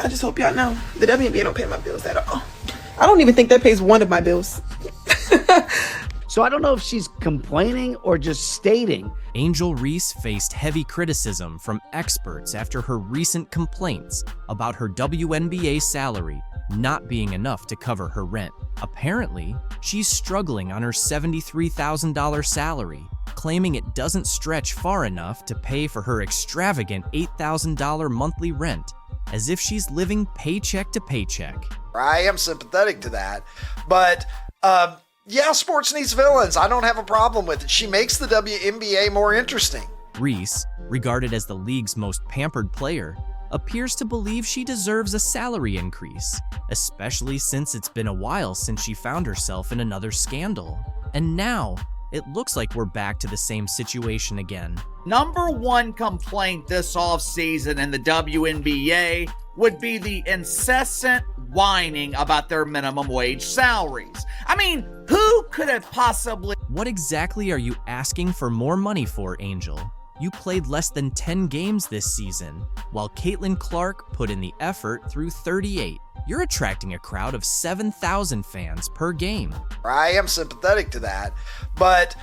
I just hope y'all know the WNBA don't pay my bills at all. I don't even think that pays one of my bills. So I don't know if she's complaining or just stating. Angel Reese faced heavy criticism from experts after her recent complaints about her WNBA salary not being enough to cover her rent. Apparently, she's struggling on her $73,000 salary, claiming it doesn't stretch far enough to pay for her extravagant $8,000 monthly rent, as if she's living paycheck to paycheck. I am sympathetic to that, but yeah, sports needs villains. I don't have a problem with it. She makes the WNBA more interesting. Reese, regarded as the league's most pampered player, appears to believe she deserves a salary increase, especially since it's been a while since she found herself in another scandal. And now, it looks like we're back to the same situation again. Number one complaint this offseason in the WNBA would be the incessant whining about their minimum wage salaries. I mean, who could have possibly... What exactly are you asking for more money for, Angel? You played less than 10 games this season, while Caitlyn Clark put in the effort through 38. You're attracting a crowd of 7,000 fans per game. I am sympathetic to that, but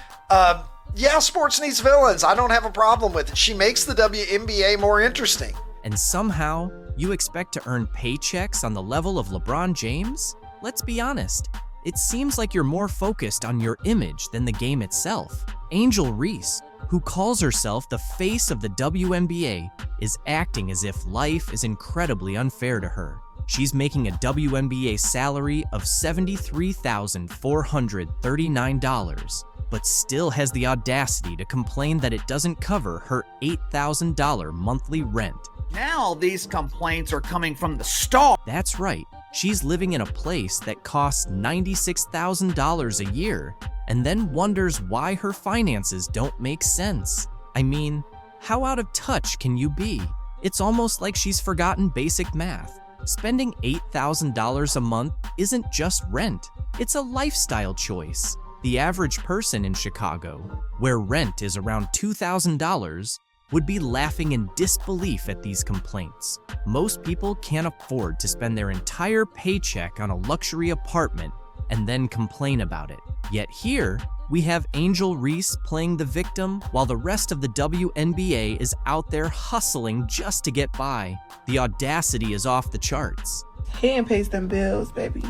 yeah, sports needs villains. I don't have a problem with it. She makes the WNBA more interesting. And somehow, you expect to earn paychecks on the level of LeBron James? Let's be honest, it seems like you're more focused on your image than the game itself. Angel Reese, who calls herself the face of the WNBA, is acting as if life is incredibly unfair to her. She's making a WNBA salary of $73,439, but still has the audacity to complain that it doesn't cover her $8,000 monthly rent. Now these complaints are coming from the star. That's right. She's living in a place that costs $96,000 a year, and then wonders why her finances don't make sense. I mean, how out of touch can you be? It's almost like she's forgotten basic math. Spending $8,000 a month isn't just rent, it's a lifestyle choice. The average person in Chicago, where rent is around $2,000, would be laughing in disbelief at these complaints. Most people can't afford to spend their entire paycheck on a luxury apartment and then complain about it. Yet here, we have Angel Reese playing the victim while the rest of the WNBA is out there hustling just to get by. The audacity is off the charts. Hand pays them bills, baby.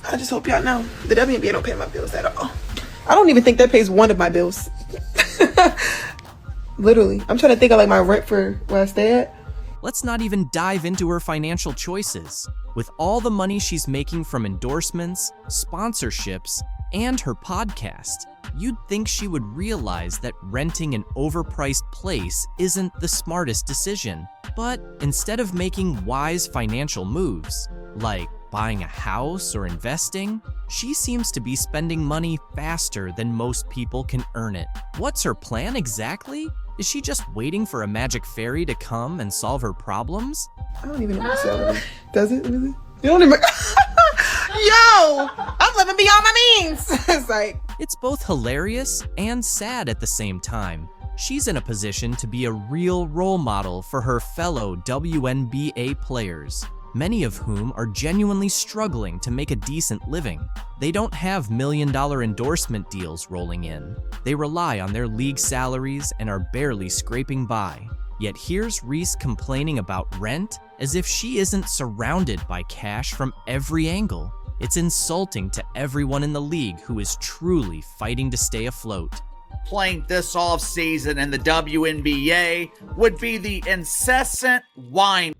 I just hope y'all know the WNBA don't pay my bills at all. I don't even think that pays one of my bills. Literally. I'm trying to think of like my rent for where I stay at. Let's not even dive into her financial choices. With all the money she's making from endorsements, sponsorships, and her podcast, you'd think she would realize that renting an overpriced place isn't the smartest decision. But instead of making wise financial moves, like buying a house or investing, she seems to be spending money faster than most people can earn it. What's her plan exactly? Is she just waiting for a magic fairy to come and solve her problems? I don't even know what salary does it really. You don't even. Yo, I'm living beyond my means. It's like it's both hilarious and sad at the same time. She's in a position to be a real role model for her fellow WNBA players, many of whom are genuinely struggling to make a decent living. They don't have million-dollar endorsement deals rolling in. They rely on their league salaries and are barely scraping by. Yet here's Reese complaining about rent as if she isn't surrounded by cash from every angle. It's insulting to everyone in the league who is truly fighting to stay afloat. Complaint this offseason in the WNBA would be the incessant whine.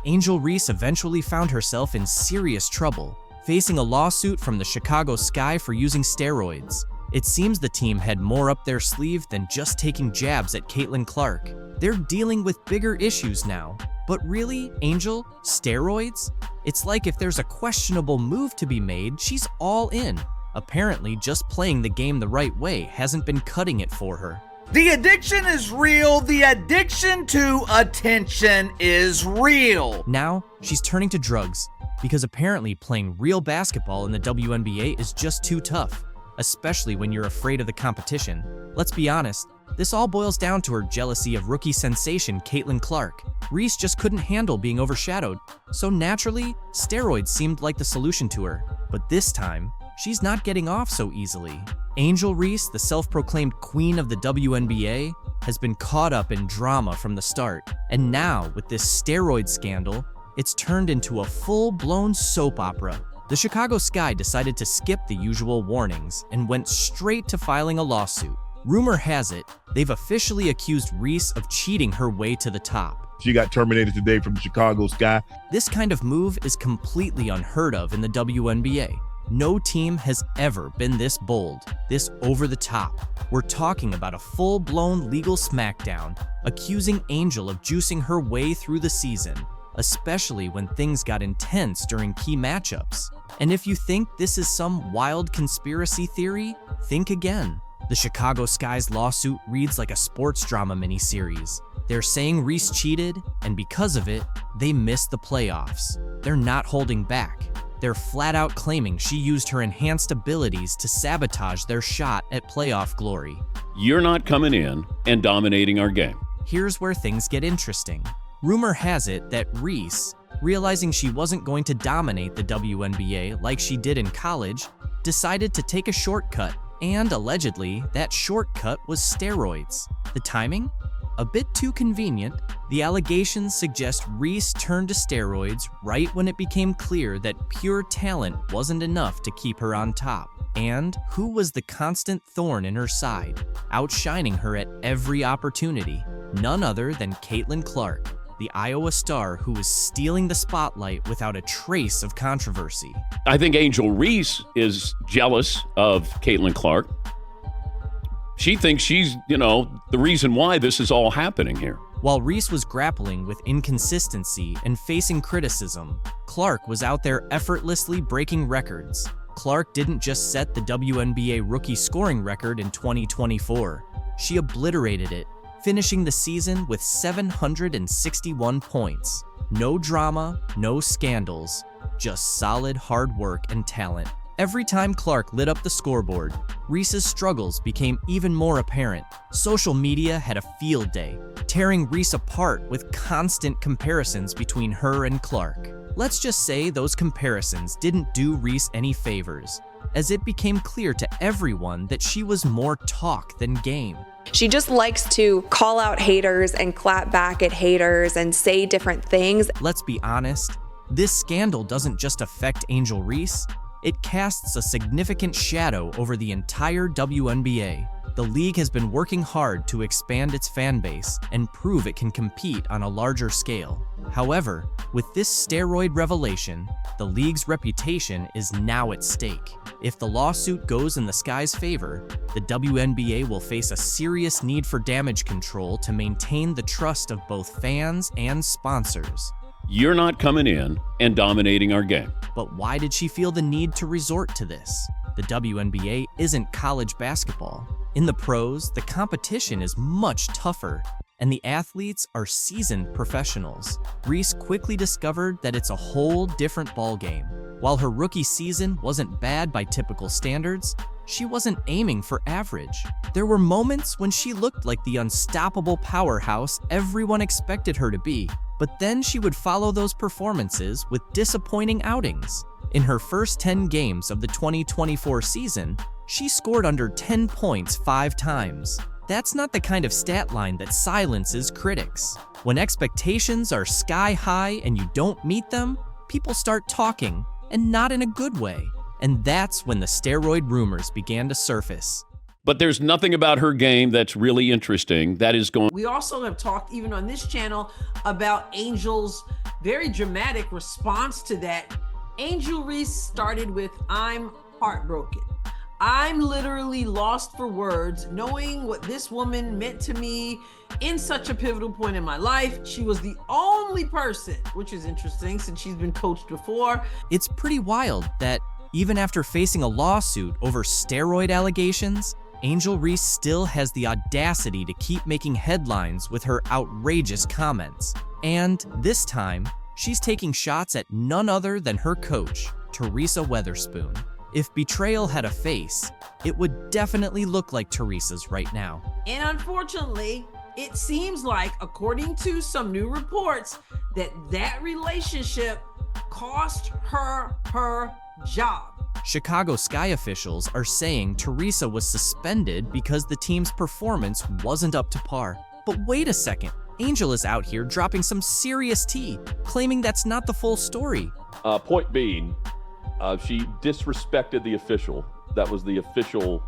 Angel Reese eventually found herself in serious trouble, facing a lawsuit from the Chicago Sky for using steroids. It seems the team had more up their sleeve than just taking jabs at Caitlyn Clark. They're dealing with bigger issues now. But really, Angel, steroids? It's like if there's a questionable move to be made, she's all in. Apparently, just playing the game the right way hasn't been cutting it for her. The addiction is real. The addiction to attention is real. Now, she's turning to drugs, because apparently playing real basketball in the WNBA is just too tough, especially when you're afraid of the competition. Let's be honest, This all boils down to her jealousy of rookie sensation Caitlyn Clark. Reese just couldn't handle being overshadowed, so naturally, steroids seemed like the solution to her. But this time, she's not getting off so easily. Angel Reese, the self-proclaimed queen of the WNBA, has been caught up in drama from the start. And now, with this steroid scandal, it's turned into a full-blown soap opera. The Chicago Sky decided to skip the usual warnings and went straight to filing a lawsuit. Rumor has it, they've officially accused Reese of cheating her way to the top. She got terminated today from the Chicago Sky. This kind of move is completely unheard of in the WNBA. No team has ever been this bold, this over the top. We're talking about a full-blown legal smackdown, accusing Angel of juicing her way through the season, especially when things got intense during key matchups. And if you think this is some wild conspiracy theory, think again. The Chicago Sky's lawsuit reads like a sports drama miniseries. They're saying Reese cheated, and because of it, they missed the playoffs. They're not holding back. They're flat out claiming she used her enhanced abilities to sabotage their shot at playoff glory. You're not coming in and dominating our game. Here's where things get interesting. Rumor has it that Reese, realizing she wasn't going to dominate the WNBA like she did in college, decided to take a shortcut. And allegedly, that shortcut was steroids. The timing? A bit too convenient. The allegations suggest Reese turned to steroids right when it became clear that pure talent wasn't enough to keep her on top. And who was the constant thorn in her side, outshining her at every opportunity? None other than Caitlyn Clark, the Iowa star who was stealing the spotlight without a trace of controversy. I think Angel Reese is jealous of Caitlyn Clark. She thinks she's, the reason why this is all happening here. While Reese was grappling with inconsistency and facing criticism, Clark was out there effortlessly breaking records. Clark didn't just set the WNBA rookie scoring record in 2024. She obliterated it, finishing the season with 761 points. No drama, no scandals, just solid hard work and talent. Every time Clark lit up the scoreboard, Reese's struggles became even more apparent. Social media had a field day, tearing Reese apart with constant comparisons between her and Clark. Let's just say those comparisons didn't do Reese any favors, as it became clear to everyone that she was more talk than game. She just likes to call out haters and clap back at haters and say different things. Let's be honest, this scandal doesn't just affect Angel Reese, it casts a significant shadow over the entire WNBA. The league has been working hard to expand its fan base and prove it can compete on a larger scale. However, with this steroid revelation, the league's reputation is now at stake. If the lawsuit goes in the Sky's favor, the WNBA will face a serious need for damage control to maintain the trust of both fans and sponsors. You're not coming in and dominating our game. But why did she feel the need to resort to this? The WNBA isn't college basketball. In the pros, the competition is much tougher, and the athletes are seasoned professionals. Reese quickly discovered that it's a whole different ballgame. While her rookie season wasn't bad by typical standards, she wasn't aiming for average. There were moments when she looked like the unstoppable powerhouse everyone expected her to be, but then she would follow those performances with disappointing outings. In her first 10 games of the 2024 season, she scored under 10 points 5 times. That's not the kind of stat line that silences critics. When expectations are sky high and you don't meet them, people start talking, and not in a good way. And that's when the steroid rumors began to surface. But there's nothing about her game that's really interesting that is going. We also have talked, even on this channel, about Angel's very dramatic response to that. Angel Reese started with, "I'm heartbroken. I'm literally lost for words, knowing what this woman meant to me in such a pivotal point in my life. She was the only person," which is interesting since she's been coached before. It's pretty wild that even after facing a lawsuit over steroid allegations, Angel Reese still has the audacity to keep making headlines with her outrageous comments. And this time, she's taking shots at none other than her coach, Teresa Weatherspoon. If betrayal had a face, it would definitely look like Teresa's right now. And unfortunately, it seems like, according to some new reports, that relationship cost her her job. Chicago Sky officials are saying Teresa was suspended because the team's performance wasn't up to par. But wait a second, Angel is out here dropping some serious tea, claiming that's not the full story. Point being, she disrespected the official. That was the official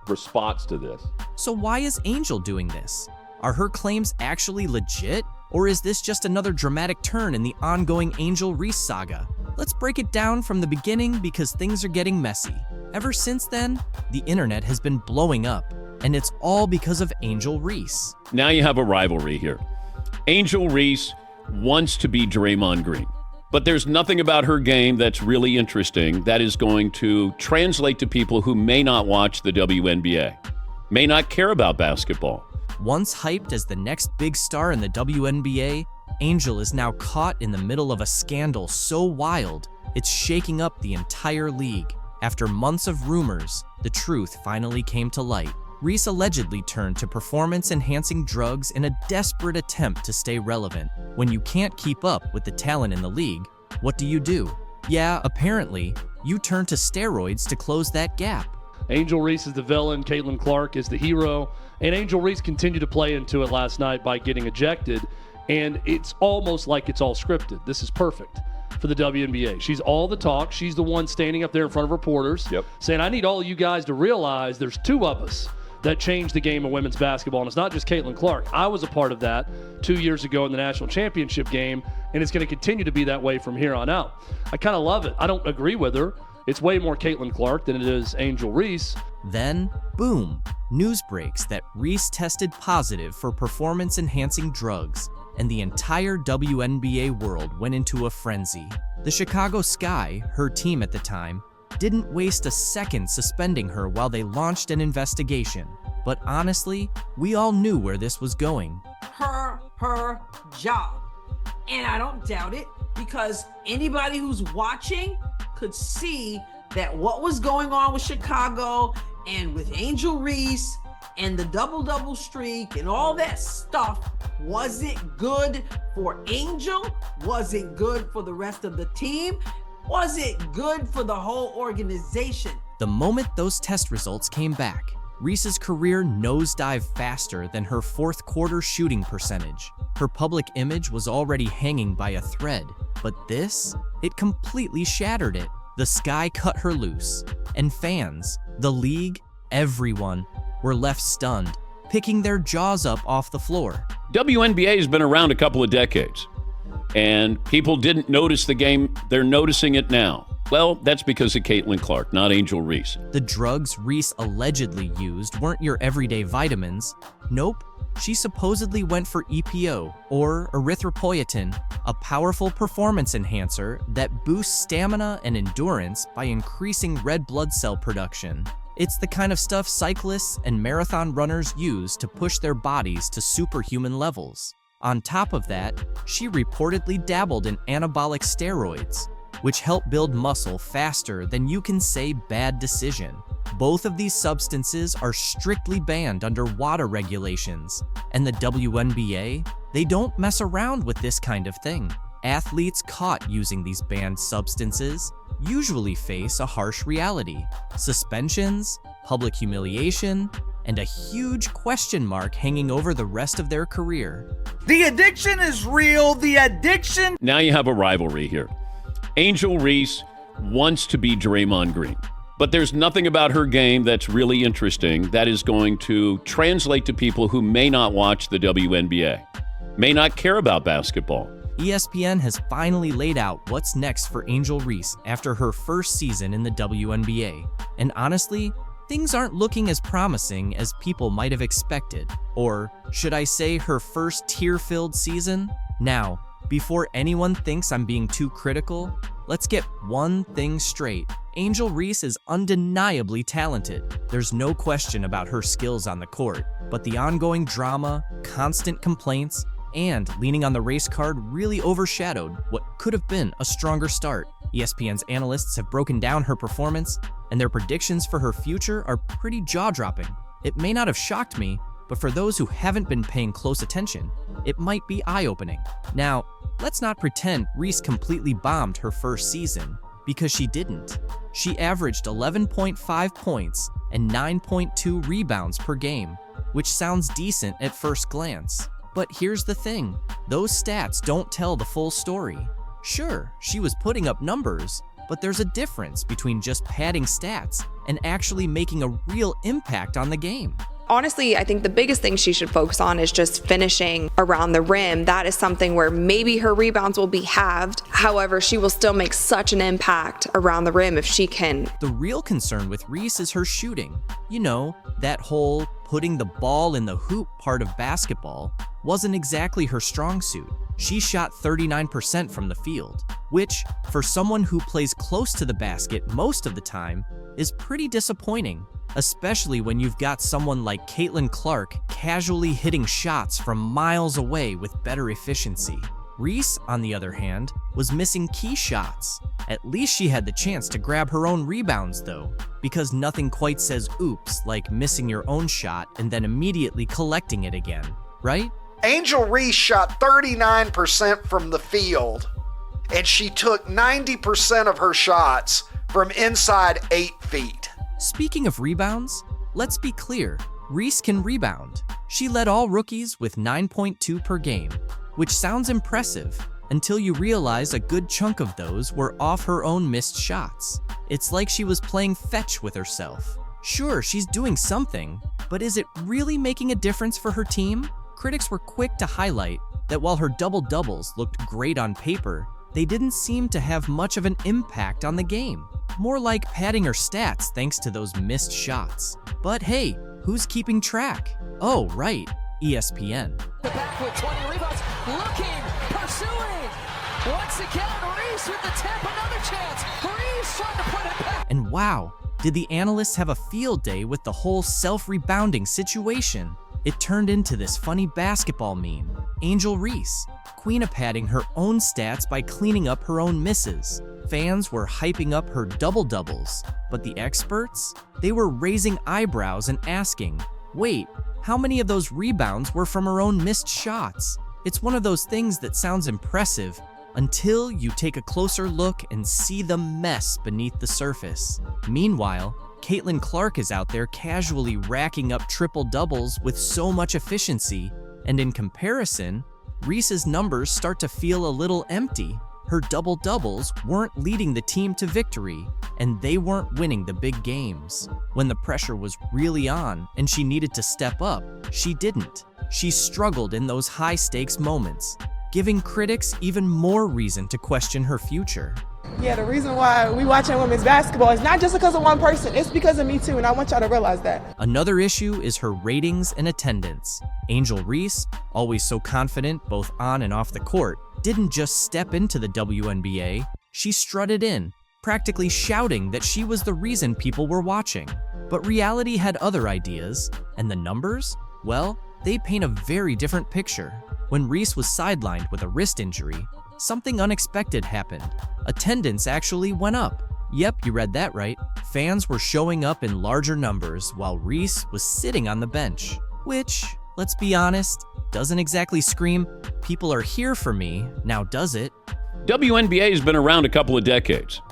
response to this. So why is Angel doing this? Are her claims actually legit? Or is this just another dramatic turn in the ongoing Angel Reese saga? Let's break it down from the beginning because things are getting messy. Ever since then, the internet has been blowing up, and it's all because of Angel Reese. Now you have a rivalry here. Angel Reese wants to be Draymond Green, but there's nothing about her game that's really interesting that is going to translate to people who may not watch the WNBA, may not care about basketball. Once hyped as the next big star in the WNBA, Angel is now caught in the middle of a scandal so wild, it's shaking up the entire league. After months of rumors, the truth finally came to light. Reese allegedly turned to performance-enhancing drugs in a desperate attempt to stay relevant. When you can't keep up with the talent in the league, what do? Yeah, apparently, you turn to steroids to close that gap. Angel Reese is the villain, Caitlyn Clark is the hero, and Angel Reese continued to play into it last night by getting ejected, and it's almost like it's all scripted. This is perfect for the WNBA. She's all the talk. She's the one standing up there in front of reporters saying, I need all of you guys to realize there's two of us that changed the game of women's basketball, and it's not just Caitlyn Clark. I was a part of that 2 years ago in the national championship game, and it's going to continue to be that way from here on out. I kind of love it. I don't agree with her. It's way more Caitlyn Clark than it is Angel Reese. Then, boom, news breaks that Reese tested positive for performance-enhancing drugs, and the entire WNBA world went into a frenzy. The Chicago Sky, her team at the time, didn't waste a second suspending her while they launched an investigation. But honestly, we all knew where this was going. Her job. And I don't doubt it, because anybody who's watching could see that what was going on with Chicago and with Angel Reese and the double-double streak and all that stuff wasn't good for Angel, wasn't good for the rest of the team, wasn't good for the whole organization. The moment those test results came back, Reese's career nosedived faster than her fourth quarter shooting percentage. Her public image was already hanging by a thread, but this, it completely shattered it. The Sky cut her loose, and fans, the league, everyone were left stunned, picking their jaws up off the floor. WNBA has been around a couple of decades, and people didn't notice the game. They're noticing it now. Well, that's because of Caitlyn Clark, not Angel Reese. The drugs Reese allegedly used weren't your everyday vitamins. Nope, she supposedly went for EPO, or erythropoietin, a powerful performance enhancer that boosts stamina and endurance by increasing red blood cell production. It's the kind of stuff cyclists and marathon runners use to push their bodies to superhuman levels. On top of that, she reportedly dabbled in anabolic steroids, which help build muscle faster than you can say bad decision. Both of these substances are strictly banned under WADA regulations, and the WNBA, they don't mess around with this kind of thing. Athletes caught using these banned substances usually face a harsh reality: suspensions, public humiliation, and a huge question mark hanging over the rest of their career. The addiction is real. The addiction. Now you have a rivalry here. Angel Reese wants to be Draymond Green, but there's nothing about her game that's really interesting that is going to translate to people who may not watch the WNBA, may not care about basketball. ESPN has finally laid out what's next for Angel Reese after her first season in the WNBA. And honestly, things aren't looking as promising as people might have expected. Or should I say her first tear-filled season? Now, before anyone thinks I'm being too critical, let's get one thing straight. Angel Reese is undeniably talented. There's no question about her skills on the court, but the ongoing drama, constant complaints, And leaning on the race card really overshadowed what could have been a stronger start. ESPN's analysts have broken down her performance, and their predictions for her future are pretty jaw-dropping. It may not have shocked me, but for those who haven't been paying close attention, it might be eye-opening. Now, let's not pretend Reese completely bombed her first season, because she didn't. She averaged 11.5 points and 9.2 rebounds per game, which sounds decent at first glance. But here's the thing, those stats don't tell the full story. Sure, she was putting up numbers, but there's a difference between just padding stats and actually making a real impact on the game. Honestly, I think the biggest thing she should focus on is just finishing around the rim. That is something where maybe her rebounds will be halved. However, she will still make such an impact around the rim if she can. The real concern with Reese is her shooting. You know, that whole putting the ball in the hoop part of basketball wasn't exactly her strong suit. She shot 39% from the field, which, for someone who plays close to the basket most of the time, is pretty disappointing, especially when you've got someone like Caitlyn Clark casually hitting shots from miles away with better efficiency. Reese, on the other hand, was missing key shots. At least she had the chance to grab her own rebounds though, because nothing quite says oops like missing your own shot and then immediately collecting it again, right? Angel Reese shot 39% from the field, and she took 90% of her shots from inside 8 feet. Speaking of rebounds, let's be clear, Reese can rebound. She led all rookies with 9.2 per game, which sounds impressive until you realize a good chunk of those were off her own missed shots. It's like she was playing fetch with herself. Sure, she's doing something, but is it really making a difference for her team? Critics were quick to highlight that while her double-doubles looked great on paper, they didn't seem to have much of an impact on the game. More like padding her stats thanks to those missed shots. But hey, who's keeping track? Oh, right, ESPN. Back with 20 rebounds, looking, pursuing. Once again, Reese with the tip, another chance. Reese trying to put it back. And wow, did the analysts have a field day with the whole self-rebounding situation? It turned into this funny basketball meme. Angel Reese, queen of padding her own stats by cleaning up her own misses. Fans were hyping up her double-doubles, but the experts? They were raising eyebrows and asking, wait, how many of those rebounds were from her own missed shots? It's one of those things that sounds impressive until you take a closer look and see the mess beneath the surface. Meanwhile, Caitlyn Clark is out there casually racking up triple-doubles with so much efficiency, and in comparison, Reese's numbers start to feel a little empty. Her double-doubles weren't leading the team to victory, and they weren't winning the big games. When the pressure was really on and she needed to step up, she didn't. She struggled in those high-stakes moments, giving critics even more reason to question her future. Yeah, the reason why we watching women's basketball is not just because of one person, it's because of me too, and I want y'all to realize that. Another issue is her ratings and attendance. Angel Reese, always so confident both on and off the court, didn't just step into the WNBA, she strutted in, practically shouting that she was the reason people were watching. But reality had other ideas, and the numbers? Well, they paint a very different picture. When Reese was sidelined with a wrist injury, something unexpected happened. Attendance actually went up. Yep, you read that right. Fans were showing up in larger numbers while Reese was sitting on the bench. Which, let's be honest, doesn't exactly scream, people are here for me, now does it? WNBA has been around a couple of decades,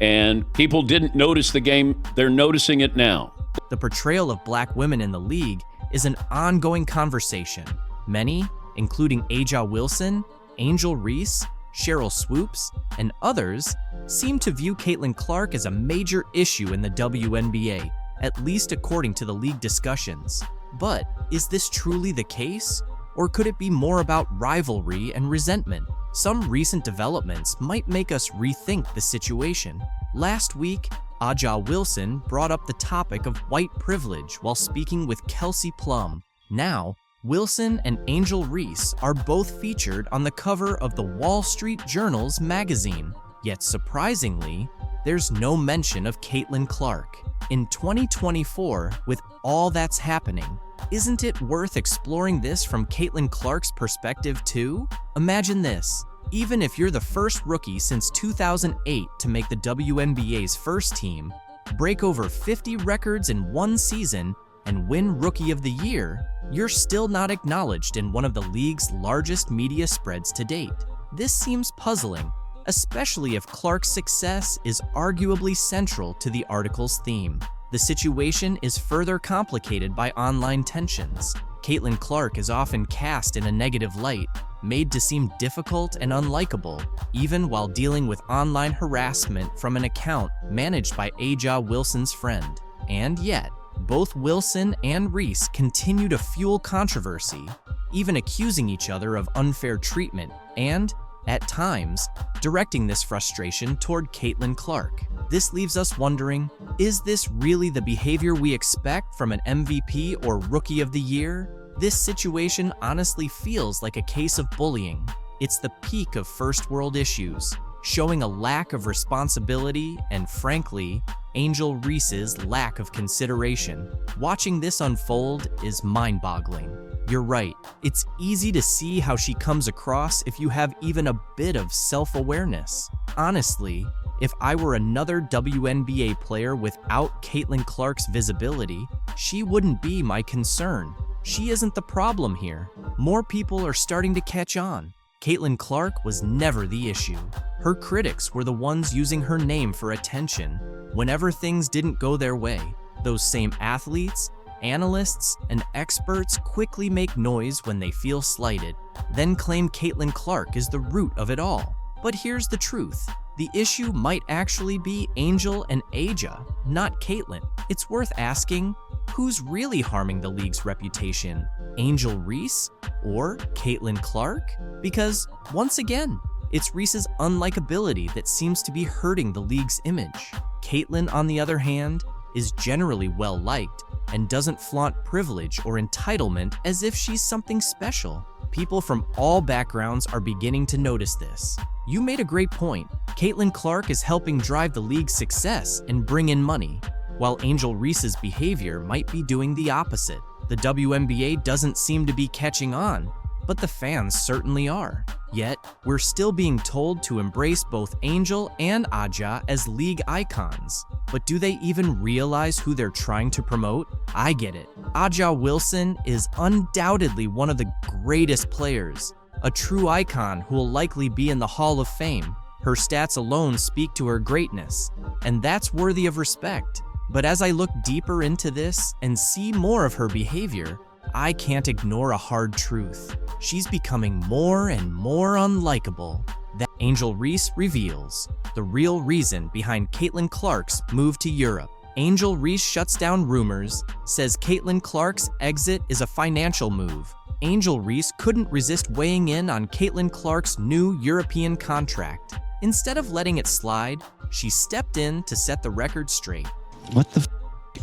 and people didn't notice the game. They're noticing it now. The portrayal of black women in the league is an ongoing conversation. Many, including Aja Wilson, Angel Reese, Cheryl Swoops, and others, seem to view Caitlyn Clark as a major issue in the WNBA, at least according to the league discussions. But is this truly the case? Or could it be more about rivalry and resentment? Some recent developments might make us rethink the situation. Last week, Aja Wilson brought up the topic of white privilege while speaking with Kelsey Plum. Now, Wilson and Angel Reese are both featured on the cover of the Wall Street Journal's magazine. Yet surprisingly, there's no mention of Caitlyn Clark. In 2024, with all that's happening, Isn't it worth exploring this from Caitlyn Clark's perspective too? Imagine this. Even if you're the first rookie since 2008 to make the WNBA's first team, break over 50 records in one season, and win Rookie of the Year, you're still not acknowledged in one of the league's largest media spreads to date. This seems puzzling, especially if Clark's success is arguably central to the article's theme. The situation is further complicated by online tensions. Caitlyn Clark is often cast in a negative light, made to seem difficult and unlikable, even while dealing with online harassment from an account managed by Aja Wilson's friend. And yet, both Wilson and Reese continue to fuel controversy, even accusing each other of unfair treatment and, at times, directing this frustration toward Caitlyn Clark. This leaves us wondering, is this really the behavior we expect from an MVP or Rookie of the Year? This situation honestly feels like a case of bullying. It's the peak of first world issues, showing a lack of responsibility and, frankly, Angel Reese's lack of consideration. Watching this unfold is mind-boggling. You're right, it's easy to see how she comes across if you have even a bit of self-awareness. Honestly, if I were another WNBA player without Caitlyn Clark's visibility, she wouldn't be my concern. She isn't the problem here. More people are starting to catch on. Caitlyn Clark was never the issue. Her critics were the ones using her name for attention whenever things didn't go their way. Those same athletes, analysts, and experts quickly make noise when they feel slighted, then claim Caitlyn Clark is the root of it all. But here's the truth. The issue might actually be Angel and Aja, not Caitlyn. It's worth asking, who's really harming the league's reputation? Angel Reese or Caitlyn Clark? Because, once again, it's Reese's unlikability that seems to be hurting the league's image. Caitlyn, on the other hand, is generally well-liked and doesn't flaunt privilege or entitlement as if she's something special. People from all backgrounds are beginning to notice this. You made a great point. Caitlyn Clark is helping drive the league's success and bring in money, while Angel Reese's behavior might be doing the opposite. The WNBA doesn't seem to be catching on, but the fans certainly are. Yet, we're still being told to embrace both Angel and Aja as league icons. But do they even realize who they're trying to promote? I get it. Aja Wilson is undoubtedly one of the greatest players, a true icon who will likely be in the Hall of Fame. Her stats alone speak to her greatness, and that's worthy of respect. But as I look deeper into this and see more of her behavior, I can't ignore a hard truth. She's becoming more and more unlikable. That Angel Reese reveals the real reason behind Caitlyn Clark's move to Europe. Angel Reese shuts down rumors, says Caitlyn Clark's exit is a financial move. Angel Reese couldn't resist weighing in on Caitlyn Clark's new European contract. Instead of letting it slide, she stepped in to set the record straight. What the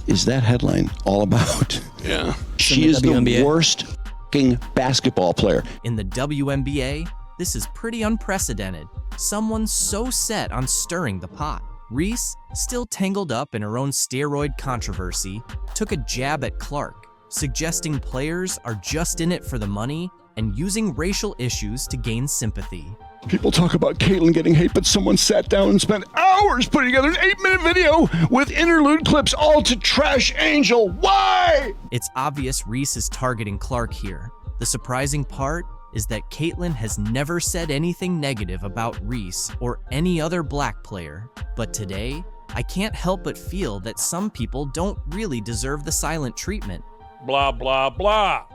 is that headline all about? Yeah. She is the worst basketball player. In the WNBA, this is pretty unprecedented. Someone so set on stirring the pot. Reese, still tangled up in her own steroid controversy, took a jab at Clark, suggesting players are just in it for the money and using racial issues to gain sympathy. People talk about Caitlyn getting hate, but someone sat down and spent hours putting together an 8-minute video with interlude clips all to trash Angel. Why? It's obvious Reese is targeting Clark here. The surprising part is that Caitlyn has never said anything negative about Reese or any other black player. But today, I can't help but feel that some people don't really deserve the silent treatment. Blah, blah, blah.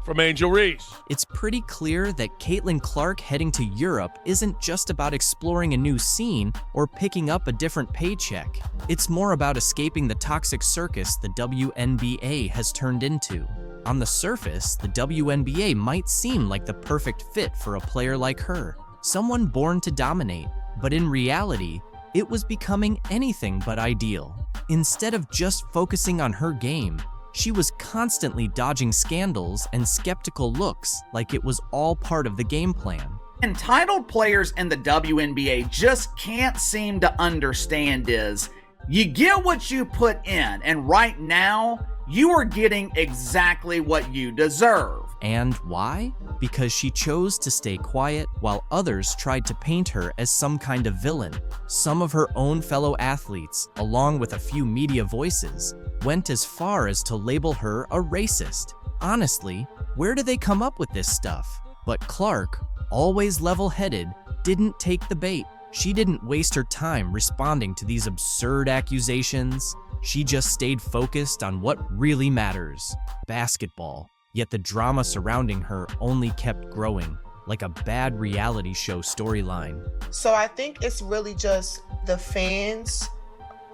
From Angel Reese. It's pretty clear that Caitlyn Clark heading to Europe isn't just about exploring a new scene or picking up a different paycheck. It's more about escaping the toxic circus the WNBA has turned into. On the surface, the WNBA might seem like the perfect fit for a player like her, someone born to dominate, but in reality, it was becoming anything but ideal. Instead of just focusing on her game, she was constantly dodging scandals and skeptical looks like it was all part of the game plan. Entitled players in the WNBA just can't seem to understand is, you get what you put in, and right now, you are getting exactly what you deserve. And why? Because she chose to stay quiet while others tried to paint her as some kind of villain. Some of her own fellow athletes, along with a few media voices, went as far as to label her a racist. Honestly, where do they come up with this stuff? But Clark, always level-headed, didn't take the bait. She didn't waste her time responding to these absurd accusations. She just stayed focused on what really matters: basketball. Yet the drama surrounding her only kept growing, like a bad reality show storyline. So I think it's really just the fans,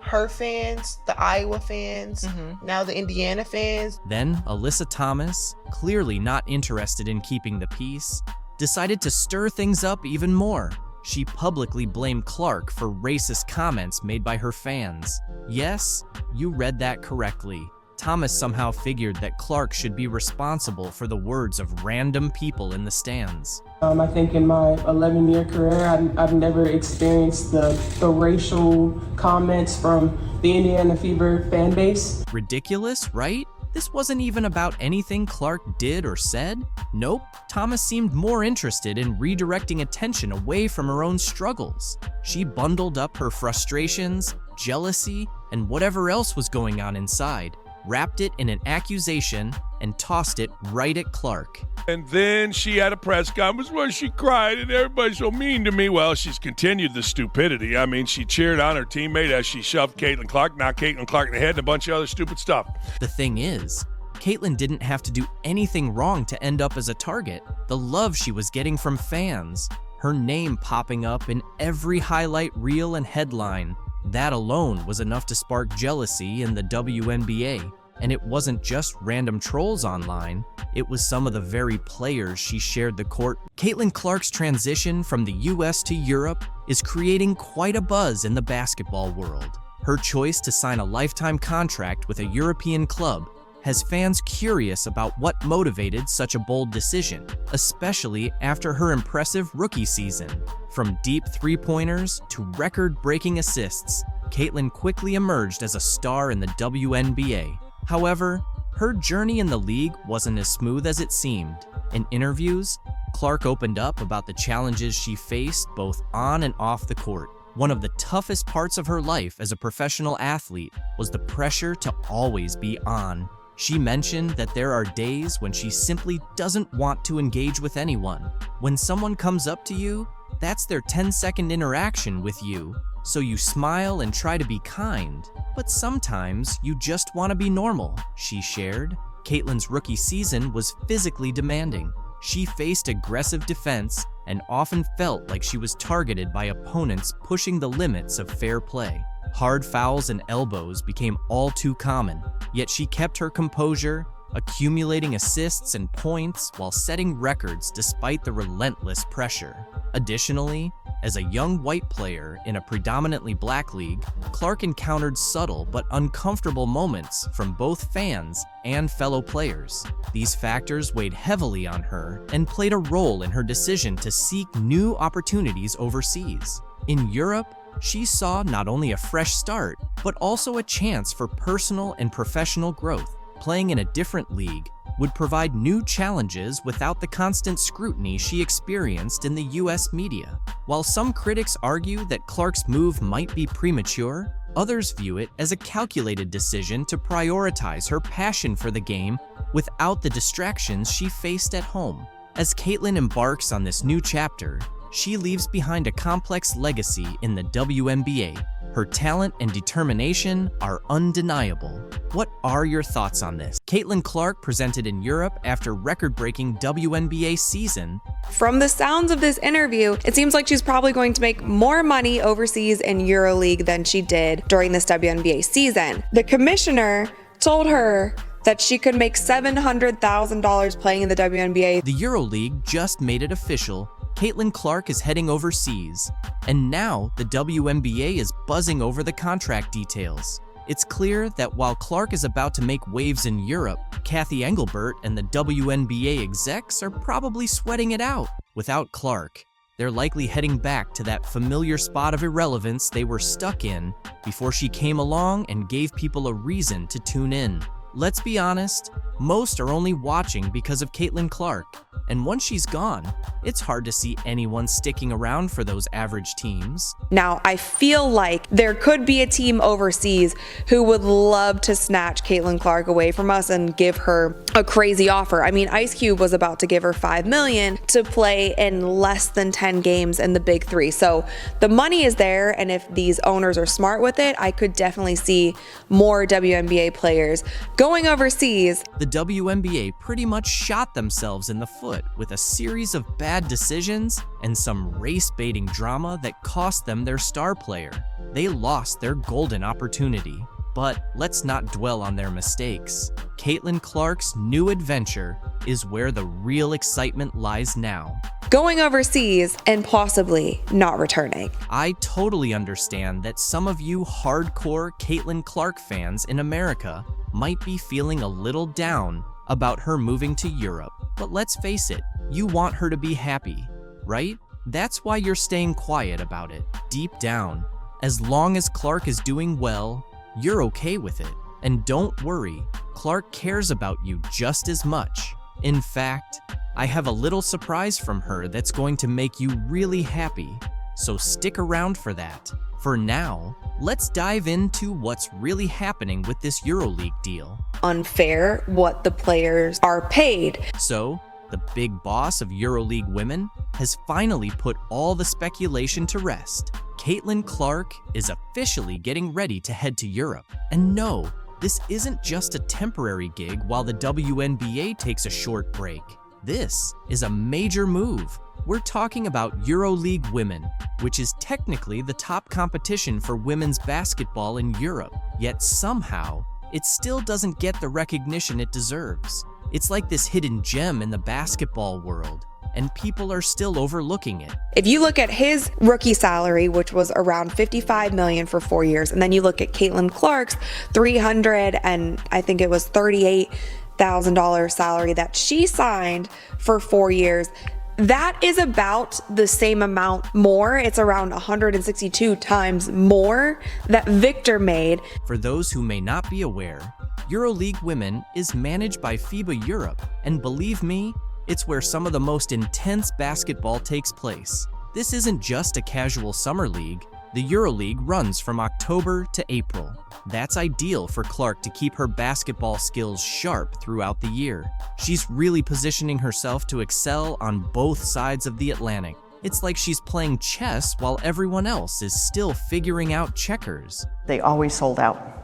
her fans, the Iowa fans, now the Indiana fans. Then Alyssa Thomas, clearly not interested in keeping the peace, decided to stir things up even more. She publicly blamed Clark for racist comments made by her fans. Yes, you read that correctly. Thomas somehow figured that Clark should be responsible for the words of random people in the stands. I think in my 11-year career, I've never experienced the racial comments from the Indiana Fever fan base. Ridiculous, right? This wasn't even about anything Clark did or said. Nope, Thomas seemed more interested in redirecting attention away from her own struggles. She bundled up her frustrations, jealousy, and whatever else was going on inside, wrapped it in an accusation, and tossed it right at Clark. And then she had a press conference where she cried and everybody's so mean to me. Well, she's continued the stupidity. I mean, she cheered on her teammate as she shoved Caitlyn Clark, knocked Caitlyn Clark in the head, and a bunch of other stupid stuff. The thing is, Caitlyn didn't have to do anything wrong to end up as a target. The love she was getting from fans, her name popping up in every highlight reel and headline, that alone was enough to spark jealousy in the WNBA. And it wasn't just random trolls online, it was some of the very players she shared the court. Caitlyn Clark's transition from the US to Europe is creating quite a buzz in the basketball world. Her choice to sign a lifetime contract with a European club has fans curious about what motivated such a bold decision, especially after her impressive rookie season. From deep three-pointers to record-breaking assists, Caitlyn quickly emerged as a star in the WNBA. However, her journey in the league wasn't as smooth as it seemed. In interviews, Clark opened up about the challenges she faced both on and off the court. One of the toughest parts of her life as a professional athlete was the pressure to always be on. She mentioned that there are days when she simply doesn't want to engage with anyone. When someone comes up to you, that's their 10-second interaction with you. So you smile and try to be kind, but sometimes you just want to be normal, she shared. Caitlyn's rookie season was physically demanding. She faced aggressive defense and often felt like she was targeted by opponents pushing the limits of fair play. Hard fouls and elbows became all too common, yet she kept her composure, accumulating assists and points while setting records despite the relentless pressure. Additionally, as a young white player in a predominantly black league, Clark encountered subtle but uncomfortable moments from both fans and fellow players. These factors weighed heavily on her and played a role in her decision to seek new opportunities overseas. In Europe, she saw not only a fresh start, but also a chance for personal and professional growth. Playing in a different league would provide new challenges without the constant scrutiny she experienced in the US media. While some critics argue that Clark's move might be premature, others view it as a calculated decision to prioritize her passion for the game without the distractions she faced at home. As Caitlyn embarks on this new chapter, she leaves behind a complex legacy in the WNBA. Her talent and determination are undeniable. What are your thoughts on this? Caitlyn Clark presented in Europe after record-breaking WNBA season. From the sounds of this interview, it seems like she's probably going to make more money overseas in EuroLeague than she did during this WNBA season. The commissioner told her that she could make $700,000 playing in the WNBA. The EuroLeague just made it official. Caitlyn Clark is heading overseas, and now the WNBA is buzzing over the contract details. It's clear that while Clark is about to make waves in Europe, Kathy Engelbert and the WNBA execs are probably sweating it out. Without Clark, they're likely heading back to that familiar spot of irrelevance they were stuck in before she came along and gave people a reason to tune in. Let's be honest, most are only watching because of Caitlyn Clark, and once she's gone, it's hard to see anyone sticking around for those average teams. Now, I feel like there could be a team overseas who would love to snatch Caitlyn Clark away from us and give her a crazy offer. I mean, Ice Cube was about to give her $5 million to play in less than 10 games in the Big Three. So the money is there, and if these owners are smart with it, I could definitely see more WNBA players going overseas. The WNBA pretty much shot themselves in the foot with a series of bad decisions and some race-baiting drama that cost them their star player. They lost their golden opportunity. But let's not dwell on their mistakes. Caitlyn Clark's new adventure is where the real excitement lies now. Going overseas and possibly not returning. I totally understand that some of you hardcore Caitlyn Clark fans in America might be feeling a little down about her moving to Europe. But let's face it, you want her to be happy, right? That's why you're staying quiet about it, deep down. As long as Clark is doing well, you're okay with it. And don't worry, Clark cares about you just as much. In fact, I have a little surprise from her that's going to make you really happy. So stick around for that. For now, let's dive into what's really happening with this EuroLeague deal. Unfair what the players are paid. So, the big boss of EuroLeague women has finally put all the speculation to rest. Caitlyn Clark is officially getting ready to head to Europe. And no, this isn't just a temporary gig while the WNBA takes a short break. This is a major move. We're talking about EuroLeague Women, which is technically the top competition for women's basketball in Europe. Yet somehow, it still doesn't get the recognition it deserves. It's like this hidden gem in the basketball world, and people are still overlooking it. If you look at his rookie salary, which was around $55 million for 4 years, and then you look at Caitlyn Clark's $300 and I think it was $38,000 salary that she signed for 4 years, that is about the same amount more. It's around 162 times more that Victor made. For those who may not be aware, EuroLeague Women is managed by FIBA Europe, and believe me, it's where some of the most intense basketball takes place. This isn't just a casual summer league. The EuroLeague runs from October to April. That's ideal for Clark to keep her basketball skills sharp throughout the year. She's really positioning herself to excel on both sides of the Atlantic. It's like she's playing chess while everyone else is still figuring out checkers. They always sold out.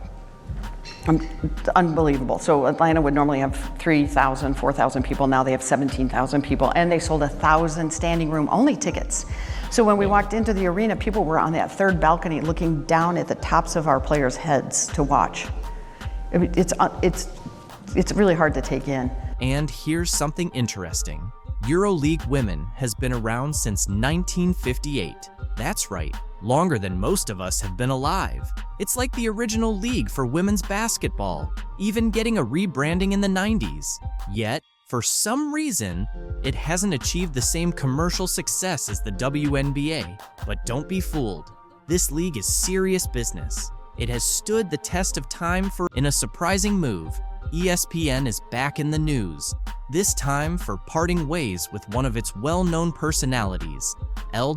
Unbelievable. So Atlanta would normally have 3,000, 4,000 people. Now they have 17,000 people, and they sold 1,000 standing room only tickets. So when we walked into the arena, people were on that third balcony looking down at the tops of our players' heads to watch. It's really hard to take in. And here's something interesting. EuroLeague Women has been around since 1958. That's right, longer than most of us have been alive. It's like the original league for women's basketball, even getting a rebranding in the 90s. Yet, for some reason, it hasn't achieved the same commercial success as the WNBA. But don't be fooled. This league is serious business. It has stood the test of time in a surprising move. ESPN is back in the news, this time for parting ways with one of its well-known personalities,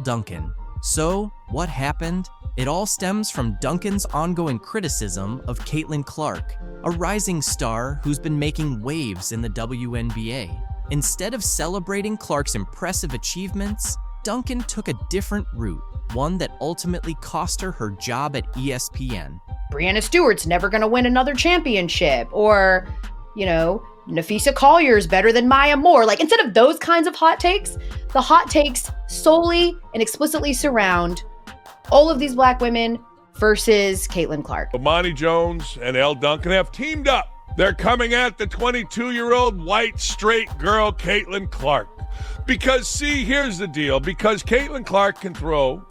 Duncan. So, what happened? It all stems from Duncan's ongoing criticism of Caitlyn Clark, a rising star who's been making waves in the WNBA. Instead of celebrating Clark's impressive achievements, Duncan took a different route, one that ultimately cost her her job at ESPN. Breanna Stewart's never going to win another championship, or, Nafisa Collier's better than Maya Moore. Like, instead of those kinds of hot takes, the hot takes solely and explicitly surround all of these black women versus Caitlyn Clark. Amani Jones and Duncan have teamed up. They're coming at the 22-year-old white straight girl, Caitlyn Clark. Because, see, here's the deal. Because Caitlyn Clark can throw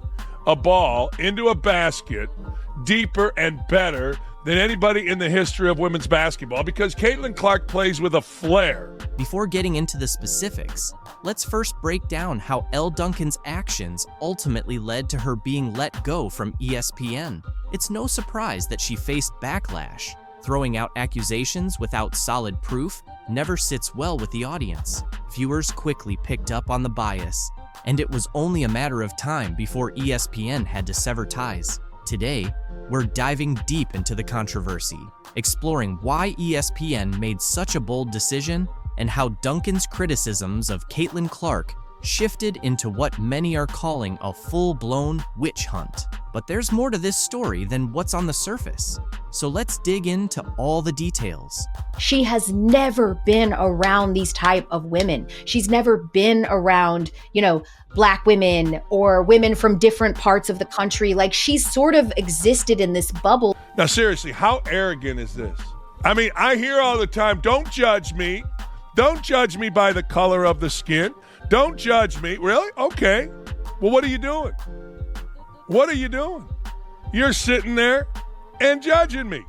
a ball into a basket deeper and better than anybody in the history of women's basketball, because Caitlyn Clark plays with a flair. Before getting into the specifics, let's first break down how Duncan's actions ultimately led to her being let go from ESPN. It's no surprise that she faced backlash. Throwing out accusations without solid proof never sits well with the audience. Viewers quickly picked up on the bias, and it was only a matter of time before ESPN had to sever ties. Today, we're diving deep into the controversy, exploring why ESPN made such a bold decision and how Duncan's criticisms of Caitlyn Clark shifted into what many are calling a full-blown witch hunt. But there's more to this story than what's on the surface. So let's dig into all the details. She has never been around these type of women. She's never been around, Black women or women from different parts of the country. Like, she's sort of existed in this bubble. Now, seriously, how arrogant is this? I mean, I hear all the time, don't judge me. Don't judge me by the color of the skin. Don't judge me. Really? Okay. Well, what are you doing? What are you doing? You're sitting there and judging me.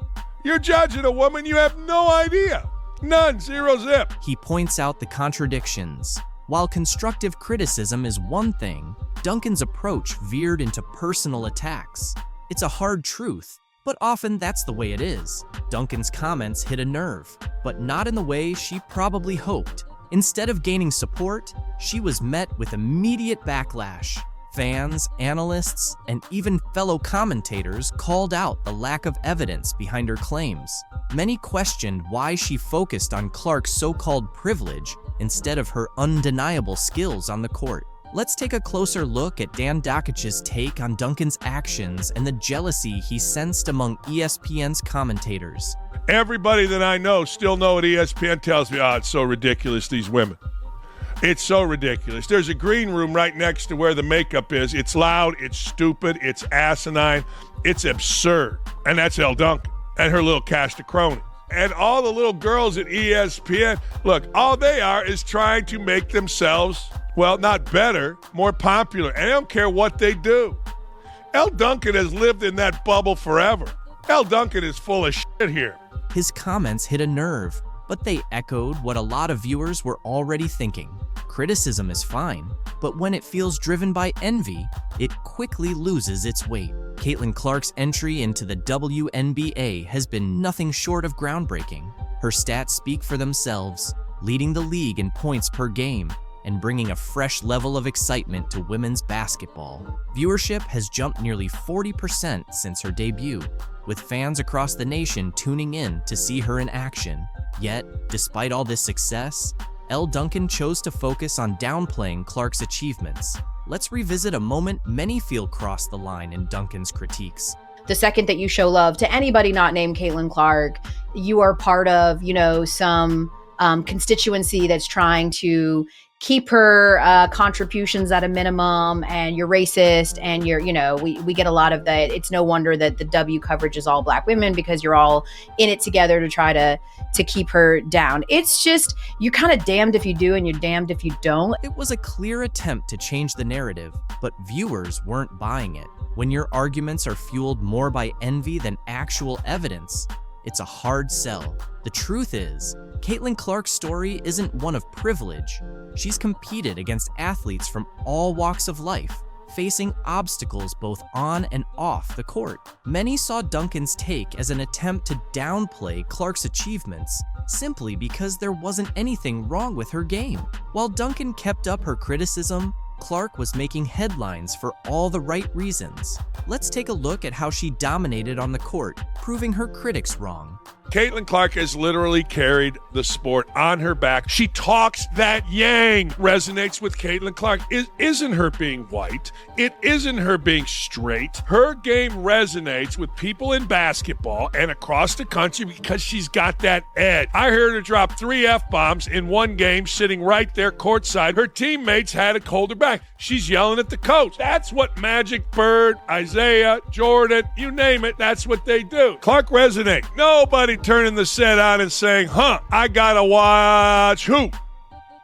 You're judging a woman you have no idea. None. Zero zip. He points out the contradictions. While constructive criticism is one thing, Duncan's approach veered into personal attacks. It's a hard truth, but often that's the way it is. Duncan's comments hit a nerve, but not in the way she probably hoped. Instead of gaining support, she was met with immediate backlash. Fans, analysts, and even fellow commentators called out the lack of evidence behind her claims. Many questioned why she focused on Clark's so-called privilege instead of her undeniable skills on the court. Let's take a closer look at Dan Dakic's take on Duncan's actions and the jealousy he sensed among ESPN's commentators. Everybody that I know still know what ESPN tells me. Oh, it's so ridiculous, these women. It's so ridiculous. There's a green room right next to where the makeup is. It's loud, it's stupid, it's asinine, it's absurd. And that's Elle Duncan and her little cast of cronies. And all the little girls at ESPN, look, all they are is trying to make themselves, well, not better, more popular. And I don't care what they do. Elle Duncan has lived in that bubble forever. Elle Duncan is full of shit here. His comments hit a nerve, but they echoed what a lot of viewers were already thinking. Criticism is fine, but when it feels driven by envy, it quickly loses its weight. Caitlyn Clark's entry into the WNBA has been nothing short of groundbreaking. Her stats speak for themselves, leading the league in points per game and bringing a fresh level of excitement to women's basketball. Viewership has jumped nearly 40% since her debut, with fans across the nation tuning in to see her in action. Yet, despite all this success, Elle Duncan chose to focus on downplaying Clark's achievements. Let's revisit a moment many feel crossed the line in Duncan's critiques. The second that you show love to anybody not named Caitlyn Clark, you are part of, some constituency that's trying to keep her contributions at a minimum, and you're racist, and we get a lot of that. It's no wonder that the W coverage is all Black women, because you're all in it together to try to keep her down. It's just, you're kind of damned if you do and you're damned if you don't. It was a clear attempt to change the narrative, but viewers weren't buying it. When your arguments are fueled more by envy than actual evidence, it's a hard sell. The truth is, Caitlyn Clark's story isn't one of privilege. She's competed against athletes from all walks of life, facing obstacles both on and off the court. Many saw Duncan's take as an attempt to downplay Clark's achievements simply because there wasn't anything wrong with her game. While Duncan kept up her criticism, Clark was making headlines for all the right reasons. Let's take a look at how she dominated on the court, proving her critics wrong. Caitlyn Clark has literally carried the sport on her back. She talks that yang. Resonates with Caitlyn Clark. It isn't her being white. It isn't her being straight. Her game resonates with people in basketball and across the country because she's got that edge. I heard her drop 3 F-bombs in one game sitting right there courtside. Her teammates had to hold her back. She's yelling at the coach. That's what Magic, Bird, Isaiah, Jordan, you name it, that's what they do. Clark resonates. Nobody turning the set on and saying, I gotta watch who?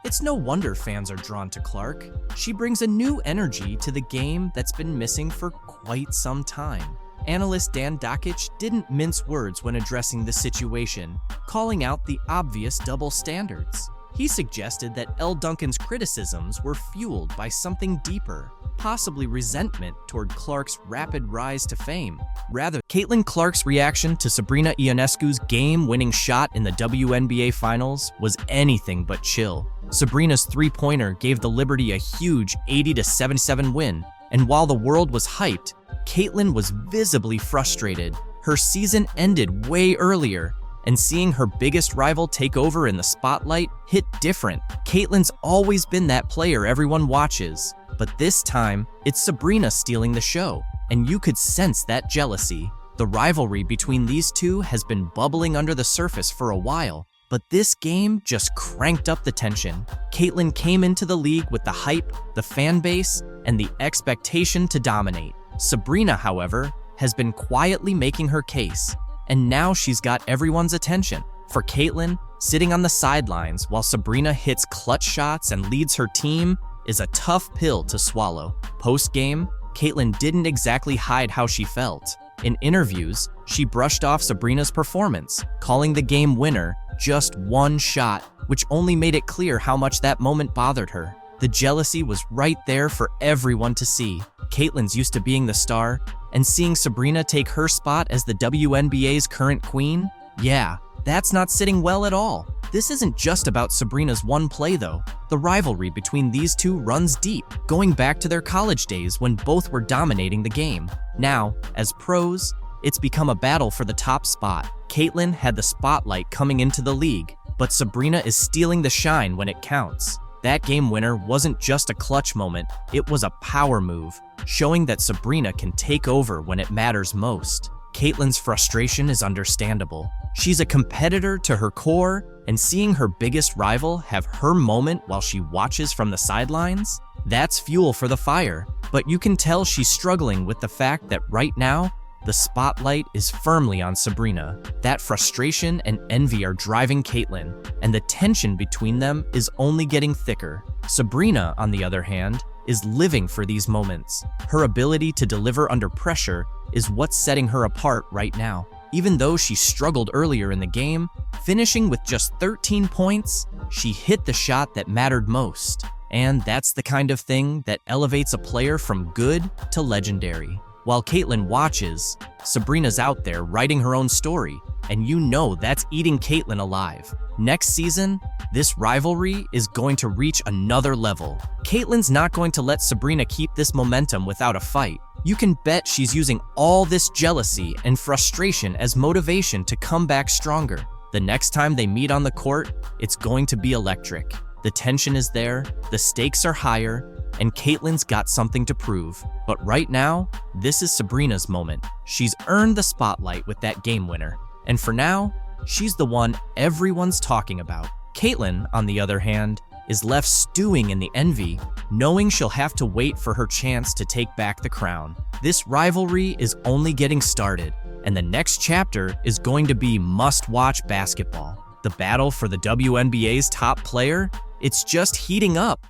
It's no wonder fans are drawn to Clark. She brings a new energy to the game that's been missing for quite some time. Analyst Dan Dakic didn't mince words when addressing the situation, calling out the obvious double standards. He suggested that Elle Duncan's criticisms were fueled by something deeper. possibly resentment toward Clark's rapid rise to fame. Rather, Caitlyn Clark's reaction to Sabrina Ionescu's game-winning shot in the WNBA Finals was anything but chill. Sabrina's three-pointer gave the Liberty a huge 80-77 win, and while the world was hyped, Caitlyn was visibly frustrated. Her season ended way earlier, and seeing her biggest rival take over in the spotlight hit different. Caitlyn's always been that player everyone watches, but this time, it's Sabrina stealing the show, and you could sense that jealousy. The rivalry between these two has been bubbling under the surface for a while, but this game just cranked up the tension. Caitlyn came into the league with the hype, the fan base, and the expectation to dominate. Sabrina, however, has been quietly making her case, and now she's got everyone's attention. For Caitlyn, sitting on the sidelines while Sabrina hits clutch shots and leads her team is a tough pill to swallow. Post-game, Caitlyn didn't exactly hide how she felt. In interviews, she brushed off Sabrina's performance, calling the game winner just one shot, which only made it clear how much that moment bothered her. The jealousy was right there for everyone to see. Caitlyn's used to being the star, and seeing Sabrina take her spot as the WNBA's current queen? Yeah, that's not sitting well at all. This isn't just about Sabrina's one play though. The rivalry between these two runs deep, going back to their college days when both were dominating the game. Now, as pros, it's become a battle for the top spot. Caitlyn had the spotlight coming into the league, but Sabrina is stealing the shine when it counts. That game winner wasn't just a clutch moment, it was a power move, showing that Sabrina can take over when it matters most. Caitlyn's frustration is understandable. She's a competitor to her core, and seeing her biggest rival have her moment while she watches from the sidelines, that's fuel for the fire. But you can tell she's struggling with the fact that right now, the spotlight is firmly on Sabrina. That frustration and envy are driving Caitlyn, and the tension between them is only getting thicker. Sabrina, on the other hand, is living for these moments. Her ability to deliver under pressure is what's setting her apart right now. Even though she struggled earlier in the game, finishing with just 13 points, she hit the shot that mattered most. And that's the kind of thing that elevates a player from good to legendary. While Caitlyn watches, Sabrina's out there writing her own story, and you know that's eating Caitlyn alive. Next season, this rivalry is going to reach another level. Caitlyn's not going to let Sabrina keep this momentum without a fight. You can bet she's using all this jealousy and frustration as motivation to come back stronger. The next time they meet on the court, it's going to be electric. The tension is there, the stakes are higher, and Caitlyn's got something to prove. But right now, this is Sabrina's moment. She's earned the spotlight with that game winner. And for now, she's the one everyone's talking about. Caitlyn, on the other hand, is left stewing in the envy, knowing she'll have to wait for her chance to take back the crown. This rivalry is only getting started, and the next chapter is going to be must-watch basketball. The battle for the WNBA's top player, it's just heating up.